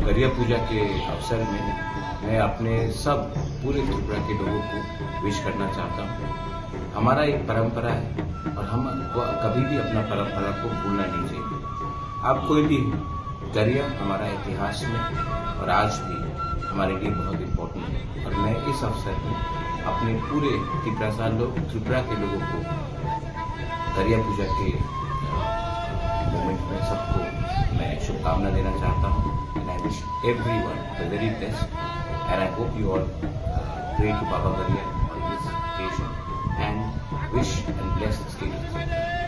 गरिया पूजा के अवसर में मैं अपने सब पूरे त्रिपुरा के लोगों को विश करना चाहता हूँ। हमारा एक परंपरा है और हम कभी भी अपना परंपरा को भूलना नहीं चाहिए। आप कोई भी गरिया हमारा इतिहास में और आज भी हमारे लिए बहुत इम्पोर्टेंट है और मैं इस अवसर में अपने पूरे त्रिपुरा के लोगों को गरिया पूजा के मोमेंट में सबको मैं शुभकामना देना चाहता हूँ। And I wish everyone the very best, and I hope you all pray to Baba गरिya on this occasion and wish and bless its king.